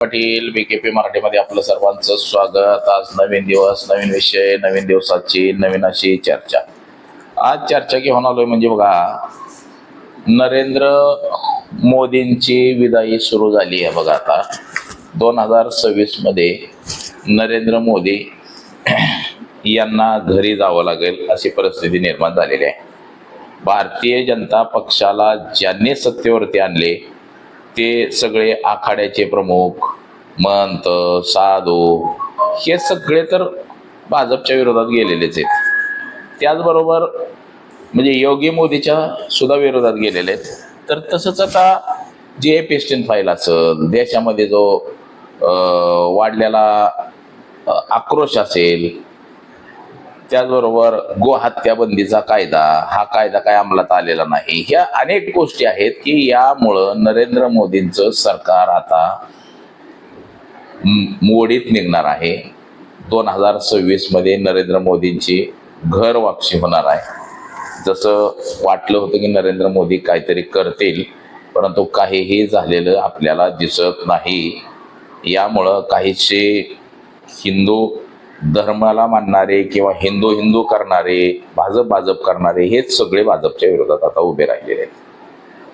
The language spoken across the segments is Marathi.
पाटील बीकेपी मराठीमध्ये आपलं सर्वांचं स्वागत. आज नवीन दिवस, नवीन विषय, नवीन दिवसाची नवीन अशी चर्चा. आज चर्चा घेऊन आलोय म्हणजे बघा, नरेंद्र मोदींची विदाई सुरू झाली आहे. बघा आता 2026 मध्ये नरेंद्र मोदी यांना घरी जावं लागेल अशी परिस्थिती निर्माण झालेली आहे. भारतीय जनता पक्षाला ज्यांनी सत्तेवरती आणले ते सगळे आखाड्याचे प्रमुख, महंत, साधू हे सगळे तर भाजपच्या विरोधात गेलेलेच आहेत. त्याचबरोबर म्हणजे योगी मोदीच्या सुद्धा विरोधात गेलेले आहेत. तर तसंच आता जे एपिस्टिन फाईल असेल, देशामध्ये जो वाढलेला आक्रोश असेल, त्याचबरोबर गोहत्या बंदीचा कायदा, हा कायदा काय अंमलात आलेला नाही, ह्या अनेक गोष्टी आहेत की यामुळं नरेंद्र मोदींचं सरकार आता मोडीत निघणार आहे. 2026 मध्ये नरेंद्र मोदींची घर वापसी होणार आहे. जसं वाटलं होतं की नरेंद्र मोदी काहीतरी करतील, परंतु काहीही झालेलं आपल्याला दिसत नाही. यामुळं काहीसे हिंदू धर्माला मानणारे किंवा हिंदू करणारे, भाजप करणारे हेच सगळे भाजपच्या विरोधात आता उभे राहिलेले आहेत.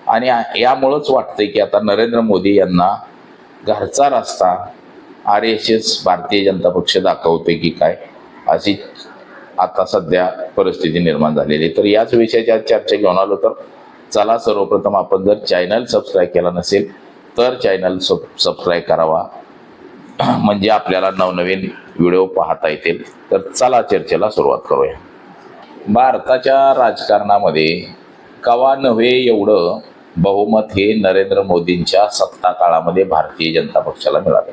आणि यामुळंच वाटतंय की आता नरेंद्र मोदी यांना घरचा रस्ता RSS भारतीय जनता पक्ष दाखवतोय की काय, अशी आता सध्या परिस्थिती निर्माण झालेली. तर याच विषयाची आज चर्चा घेऊन आलो. तर चला, सर्वप्रथम आपण जर चॅनल सबस्क्राईब केला नसेल तर चॅनल सबस्क्राईब करावा, म्हणजे आपल्याला नवनवीन व्हिडिओ पाहता येतील. तर चला चर्चेला सुरुवात करूया. भारताच्या राजकारणामध्ये कवा नव्हे एवढं बहुमत हे नरेंद्र मोदींच्या सत्ता काळामध्ये भारतीय जनता पक्षाला मिळाले.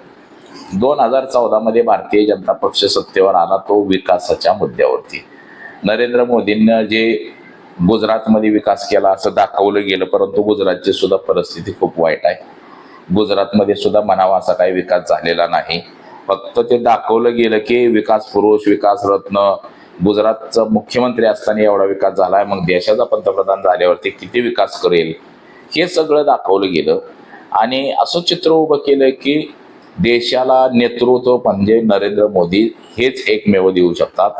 2014 मध्ये भारतीय जनता पक्ष सत्तेवर आला तो विकासाच्या मुद्द्यावरती. नरेंद्र मोदींनी जे गुजरातमध्ये विकास केला असं दाखवलं गेलं, परंतु गुजरातची सुद्धा परिस्थिती खूप वाईट आहे. गुजरातमध्ये सुद्धा म्हणावा असा काही विकास झालेला नाही. फक्त ते दाखवलं गेलं की विकास पुरुष, विकास रत्न, गुजरातचा मुख्यमंत्री असताना एवढा विकास झालाय, मग देशाचा पंतप्रधान झाल्यावरती किती विकास करेल हे सगळं दाखवलं गेलं. आणि असं चित्र उभं केलं की देशाला नेतृत्व म्हणजे नरेंद्र मोदी हेच एकमेव देऊ शकतात.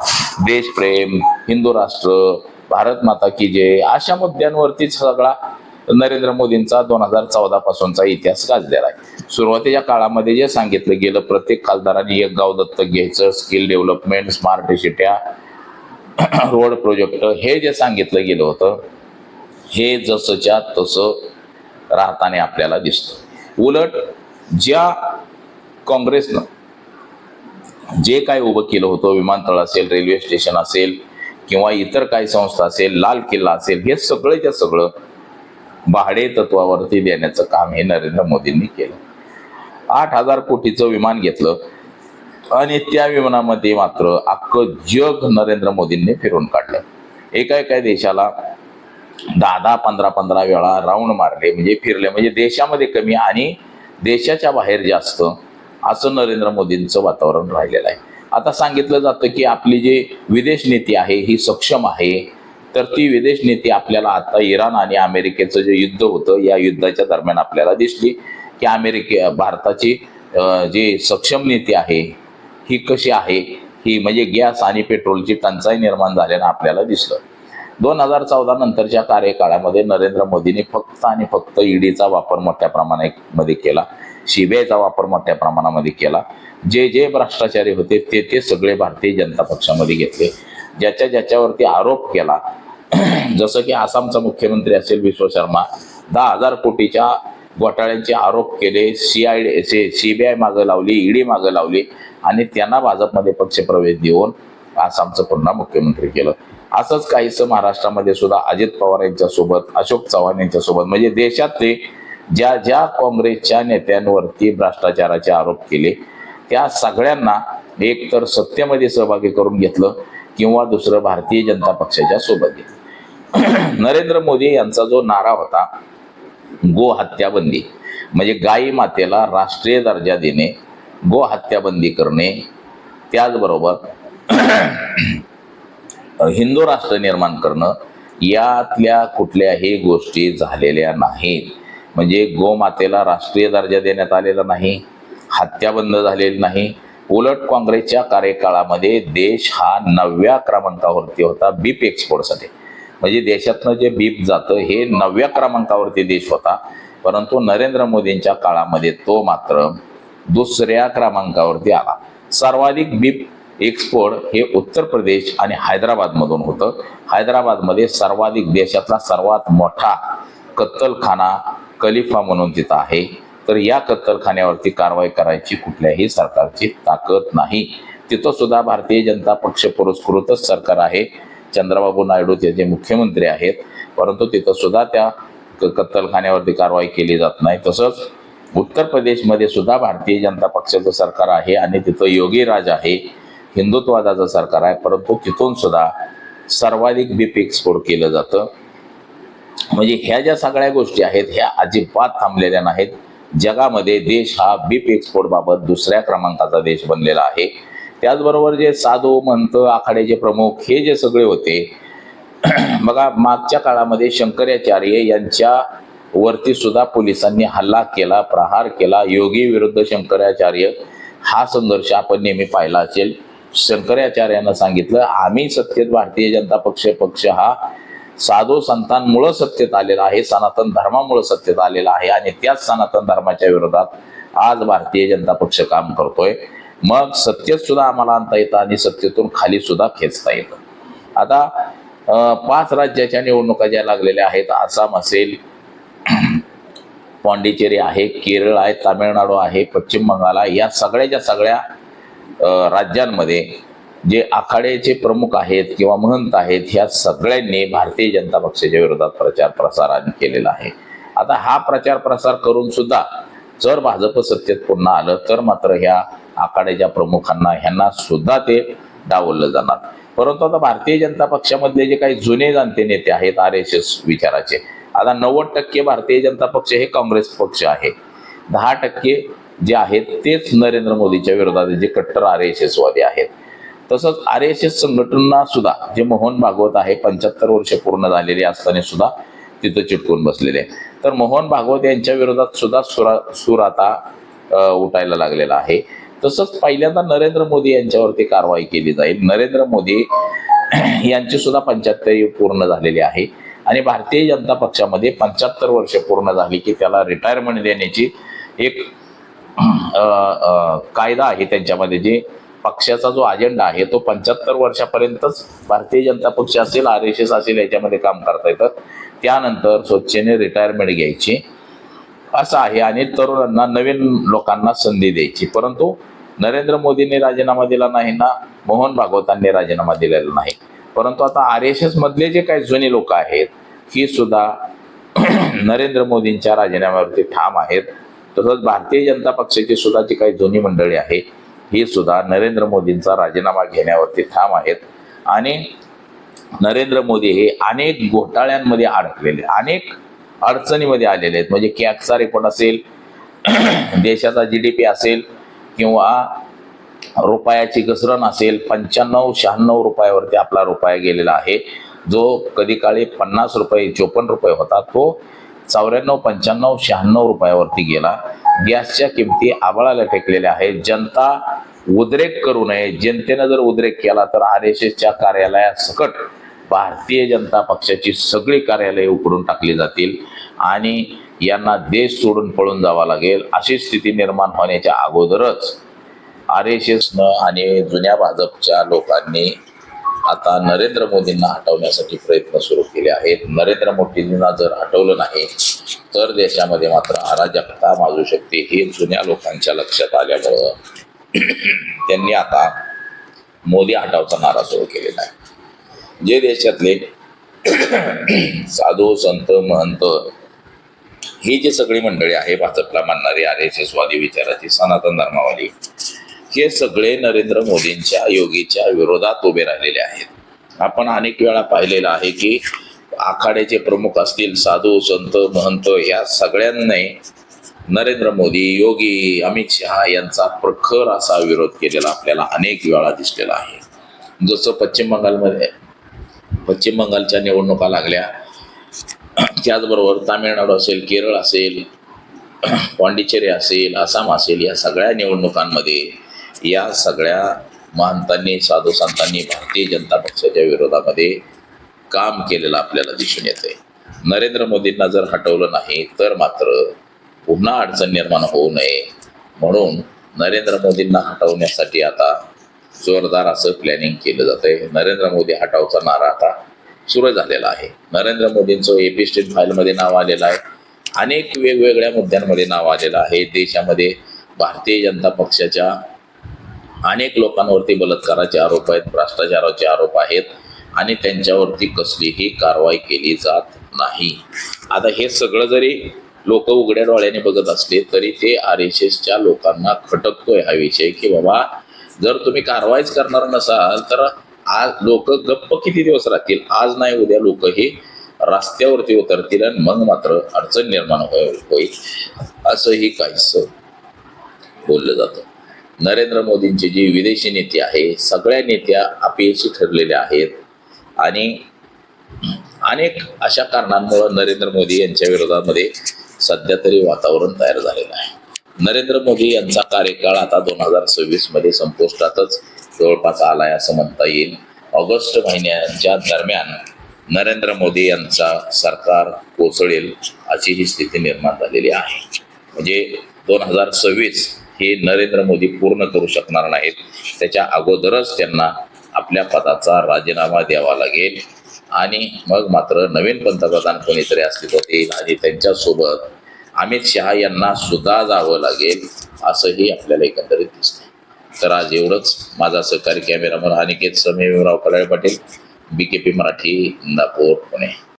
देशप्रेम, हिंदू राष्ट्र, भारत माता की जय अशा मुद्द्यांवरतीच सगळा नरेंद्र मोदींचा 2014 पासूनचा इतिहास गाजलेला आहे. सुरुवातीच्या काळामध्ये जे सांगितलं गेलं, प्रत्येक खासदारांनी एक गाव दत्तक घ्यायचं, स्किल डेव्हलपमेंट, स्मार्ट सिट्या, रोड प्रोजेक्ट, हे जे सांगितलं गेलं होतं हे जसंच्या तसं राहताना आपल्याला दिसतं. उलट ज्या काँग्रेसनं जे काय उभं केलं होतं, विमानतळ असेल, रेल्वे स्टेशन असेल किंवा इतर काही संस्था असेल, लाल किल्ला असेल, हे सगळंच्या सगळं भाडे तत्वावरती देण्याचं काम हे नरेंद्र मोदींनी केलं. 8,000 कोटीचं विमान घेतलं आणि त्या विमानामध्ये मात्र अख्खं जग नरेंद्र मोदींनी फिरून काढलं. एका देशाला 10-10, 15-15 वेळा राऊंड मारले, म्हणजे फिरले, म्हणजे देशामध्ये कमी आणि देशाच्या बाहेर जास्त, असं नरेंद्र मोदींचं वातावरण राहिलेलं आहे. आता सांगितलं जातं की आपली जी विदेश नीती आहे ही सक्षम आहे. तर ती विदेश नीती आपल्याला आता इराण आणि अमेरिकेचं जे युद्ध होतं या युद्धाच्या दरम्यान आपल्याला दिसली की भारताची जी सक्षम नीती आहे ही कशी आहे, ही म्हणजे गॅस आणि पेट्रोलची टंचाई निर्माण झाल्यानं आपल्याला दिसलं. 2014 नंतरच्या कार्यकाळामध्ये नरेंद्र मोदींनी फक्त आणि फक्त ईडीचा वापर मोठ्या प्रमाणामध्ये केला, CBIचा वापर मोठ्या प्रमाणामध्ये केला. जे भ्रष्टाचारी होते ते सगळे भारतीय जनता पक्षामध्ये घेतले. ज्याच्यावरती आरोप केला, जसं की आसामचा मुख्यमंत्री असेल विश्व शर्मा, 10,000 कोटीच्या घोटाळ्यांचे आरोप केले, CBI मागं लावली, ईडी मागं लावली आणि त्यांना भाजपमध्ये पक्षप्रवेश देऊन आसामचं पुन्हा मुख्यमंत्री केलं. असंच काहीसं महाराष्ट्रामध्ये सुद्धा अजित पवार यांच्यासोबत, अशोक चव्हाण यांच्यासोबत, म्हणजे देशातले ज्या काँग्रेसच्या नेत्यांवरती भ्रष्टाचाराचे आरोप केले त्या सगळ्यांना एक तर सत्तेमध्ये सहभागी करून घेतलं किंवा दुसरं भारतीय जनता पक्षाच्या सोबत घेतलं. नरेंद्र मोदी यांचा जो नारा होता गो हत्या बंदी, म्हणजे गायी मातेला राष्ट्रीय दर्जा देणे, गो हत्या बंदी करणे, त्याचबरोबर हिंदू राष्ट्र निर्माण करणं, यातल्या कुठल्याही गोष्टी झालेल्या नाहीत. म्हणजे गोमातेला राष्ट्रीय दर्जा देण्यात आलेला नाही, हत्या बंद झालेली नाही. उलट काँग्रेसच्या कार्यकाळामध्ये देश हा 9व्या क्रमांकावरती होता बीप एक्सपोर्टसाठी. म्हणजे देशातनं जे बीप जातं हे 9व्या क्रमांकावरती देश होता. परंतु नरेंद्र मोदींच्या काळामध्ये तो मात्र 2ऱ्या क्रमांकावरती आला. सर्वाधिक बीप एक्सपोर्ट हे उत्तर प्रदेश आणि हैदराबादमधून होतं. हैदराबादमध्ये सर्वाधिक, देशातला सर्वात मोठा कत्तलखाना खलिफा म्हणून तिथं आहे. तर या कत्तलखान्यावरती कारवाई करायची कुठल्याही सरकारची ताकद नाही. तिथं सुद्धा भारतीय जनता पक्ष पुरस्कृतच सरकार आहे. चंद्रबाबू नायडू त्याचे मुख्यमंत्री आहेत, परंतु तिथं सुद्धा त्या कत्तलखान्यावरती कारवाई केली जात नाही. तसंच उत्तर प्रदेशमध्ये सुद्धा भारतीय जनता पक्षाचं सरकार आहे आणि तिथं योगी राज आहे, हिंदुत्ववादाचं सरकार आहे, परंतु तिथून सुद्धा सर्वाधिक बीप एक्सपोर्ट केलं जातं. म्हणजे ह्या ज्या सगळ्या गोष्टी आहेत ह्या अजिबात थांबलेल्या नाहीत. जगामध्ये देश हा बीप एक्सपोर्ट बाबत 2ऱ्या क्रमांकाचा देश बनलेला आहे. त्याचबरोबर जे साधू, महंत, आखाड्याचे प्रमुख हे जे सगळे होते बघा, मागच्या काळामध्ये शंकराचार्य यांच्या वरती सुद्धा पोलिसांनी हल्ला केला, प्रहार केला. योगी विरुद्ध शंकराचार्य हा संघर्ष आपण नेहमी पाहिला असेल. शंकराचार्यांना सांगितलं, आम्ही सत्तेत, भारतीय जनता पक्ष हा साधू संतांमुळे सत्तेत आलेला आहे, सनातन धर्मामुळे सत्तेत आलेला आहे आणि त्याच सनातन धर्माच्या विरोधात आज भारतीय जनता पक्ष काम करतोय. मग सत्तेत सुद्धा आम्हाला आणता येतं आणि सत्तेतून खाली सुद्धा खेचता येतं. आता 5 राज्याच्या निवडणुका ज्या लागलेल्या आहेत, आसाम असेल, पाँडिचेरी आहे, केरळ आहे, तामिळनाडू आहे, पश्चिम बंगाल आहे, या सगळ्याच्या सगळ्या राज्यांमध्ये जे आखाड्याचे प्रमुख आहेत किंवा महंत आहेत ह्या सगळ्यांनी भारतीय जनता पक्षाच्या विरोधात प्रचार प्रसार केलेला आहे. आता हा प्रचार प्रसार करून सुद्धा जर भाजप सत्तेत पुन्हा आलं तर मात्र ह्या आखाड्याच्या प्रमुखांना ह्यांना सुद्धा ते डावललं जाणार. परंतु आता भारतीय जनता पक्षामधले जे काही जुने जाणते नेते आहेत RSS विचाराचे, आता 90% भारतीय जनता पक्ष हे काँग्रेस पक्ष आहे. 10% जे आहेत तेच नरेंद्र मोदीच्या विरोधात जे कट्टर RSS वादी आहेत. तसंच RSS संघटना सुद्धा जे मोहन भागवत आहे 75 वर्ष पूर्ण झालेले असताना सुद्धा तिथं चिटकून बसलेले. तर मोहन भागवत यांच्या विरोधात सुद्धा सूर आता उठायला लागलेला आहे. तसंच पहिल्यांदा नरेंद्र मोदी यांच्यावरती कारवाई केली जाईल. नरेंद्र मोदी यांची सुद्धा 75 पूर्ण झालेली आहे आणि भारतीय जनता पक्षामध्ये 75 वर्ष पूर्ण झाली की त्याला रिटायरमेंट देण्याची एक कायदा आहे त्यांच्यामध्ये. जे पक्षाचा जो अजेंडा आहे तो 75 वर्षापर्यंतच भारतीय जनता पक्ष असेल, RSS असेल, याच्यामध्ये काम करता येतं. त्यानंतर स्वच्छेने रिटायरमेंट घ्यायची असं आहे आणि तरुणांना, नवीन लोकांना संधी द्यायची. परंतु नरेंद्र मोदींनी राजीनामा दिला नाही ना मोहन भागवतांनी राजीनामा दिलेला नाही. परंतु आता RSS मधले जे काही जुने लोक आहेत ही सुद्धा नरेंद्र मोदींच्या राजीनाम्यावरती ठाम आहेत. तसंच भारतीय जनता पक्षाची सुद्धा जी काही जुनी मंडळी आहे ही सुद्धा नरेंद्र मोदींचा राजीनामा घेण्यावरती ठाम आहेत. आणि नरेंद्र मोदी हे अनेक घोटाळ्यांमध्ये अडकलेले, अनेक अडचणीमध्ये आलेले आहेत. म्हणजे कॅगचा रिपोर्ट असेल, देशाचा GDP असेल किंवा रुपयाची घसरण असेल, 95-96 रुपयावरती आपला रुपया गेलेला आहे. जो कधी काळी 50 रुपये 54 रुपये होता तो 94, 95, 96 रुपयावरती गेला. गॅसच्या किमती आभाळाला टेकलेल्या आहेत. जनता उद्रेक करू नये. जनतेनं जर उद्रेक केला तर RSSच्या कार्यालयासकट भारतीय जनता पक्षाची सगळी कार्यालये उकडून टाकली जातील आणि यांना देश सोडून पळून जावं लागेल. अशी स्थिती निर्माण होण्याच्या अगोदरच RSSनं आणि जुन्या भाजपच्या लोकांनी आता नरेंद्र मोदींना हटवण्यासाठी प्रयत्न सुरू केले आहेत. नरेंद्र मोदींना जर हटवलं नाही तर देशामध्ये मात्र अराजकता माजू शकते हे जुन्या लोकांच्या लक्षात आल्यामुळं त्यांनी आता मोदी हटावचा नारा सुरू केलेला आहे. जे देशातले साधू, संत, महंत ही जी सगळी मंडळी आहे, भाजपला मानणारी, RSS वादी विचाराची, सनातन धर्मावादी, हे सगळे नरेंद्र मोदींच्या, योगीच्या विरोधात उभे राहिलेले आहेत. आपण अनेक वेळा पाहिलेलं आहे की आखाड्याचे प्रमुख असतील, साधू, संत, महंत, या सगळ्यांनी नरेंद्र मोदी, योगी, अमित शहा यांचा प्रखर असा विरोध केलेला आपल्याला अनेक वेळा दिसलेला आहे. जसं पश्चिम बंगालच्या निवडणुका लागल्या, त्याचबरोबर तामिळनाडू असेल, केरळ असेल, पॉंडिचेरी असेल, आसाम असेल, या सगळ्या निवडणुकांमध्ये या सगळ्या महंतांनी, साधू संतांनी भारतीय जनता पक्षाच्या विरोधामध्ये काम केलेलं आपल्याला दिसून येतंय. नरेंद्र मोदींना जर हटवलं नाही तर मात्र पुन्हा अडचण निर्माण होऊ नये म्हणून नरेंद्र मोदींना हटवण्यासाठी आता जोरदार असं प्लॅनिंग केलं जातंय. नरेंद्र मोदी हटावचा नारा आता सुरू झालेला आहे. नरेंद्र मोदींचं एपिस्टेट फाईलमध्ये नाव आलेलं आहे. अनेक वेगवेगळ्या मुद्द्यांमध्ये नाव आलेलं आहे. देशामध्ये भारतीय जनता पक्षाच्या अनेक लोकांवरती बलात्काराचे आरोप आहेत, भ्रष्टाचाराचे आरोप आहेत आणि त्यांच्यावरती कसलीही कारवाई केली जात नाही. आता हे सगळं जरी लोक उघड्या डोळ्याने बघत असले तरी ते RSSच्या लोकांना खटकतोय हा विषय की बाबा जर तुम्ही कारवाईच करणार नसाल तर आज लोक गप्प किती दिवस राहतील. आज नाही उद्या लोक हे रस्त्यावरती उतरतील आणि मग मात्र अडचण निर्माण होईल असंही काहीच बोललं जातं. नरेंद्र मोदींची जी विदेशी नीती आहे सगळ्या नीत्या अपयशी ठरलेल्या आहेत आणि अनेक अशा कारणांमुळे नरेंद्र मोदी यांच्या विरोधामध्ये सध्या तरी वातावरण तयार झालेलं आहे. नरेंद्र मोदी यांचा कार्यकाळ आता 2026 मध्ये संपुष्टातच जवळपास आलाय असं म्हणता येईल. ऑगस्ट महिन्याच्या दरम्यान नरेंद्र मोदी यांचा सरकार कोसळेल अशी ही स्थिती निर्माण झालेली आहे. म्हणजे 2026 हे नरेंद्र मोदी पूर्ण करू शकणार नाहीत. त्याच्या अगोदरच त्यांना आपल्या पदाचा राजीनामा द्यावा लागेल आणि मग मात्र नवीन पंतप्रधान कोणीतरी अस्तित्वात येईल आणि त्यांच्यासोबत अमित शहा यांना सुद्धा जावं लागेल असंही आपल्याला एकंदरीत दिसतंय. तर आज एवढंच. माझा सहकारी कॅमेरामन अनिकेत समेराव कडाळे पाटील, BKP मराठी, इंदापूर, पुणे.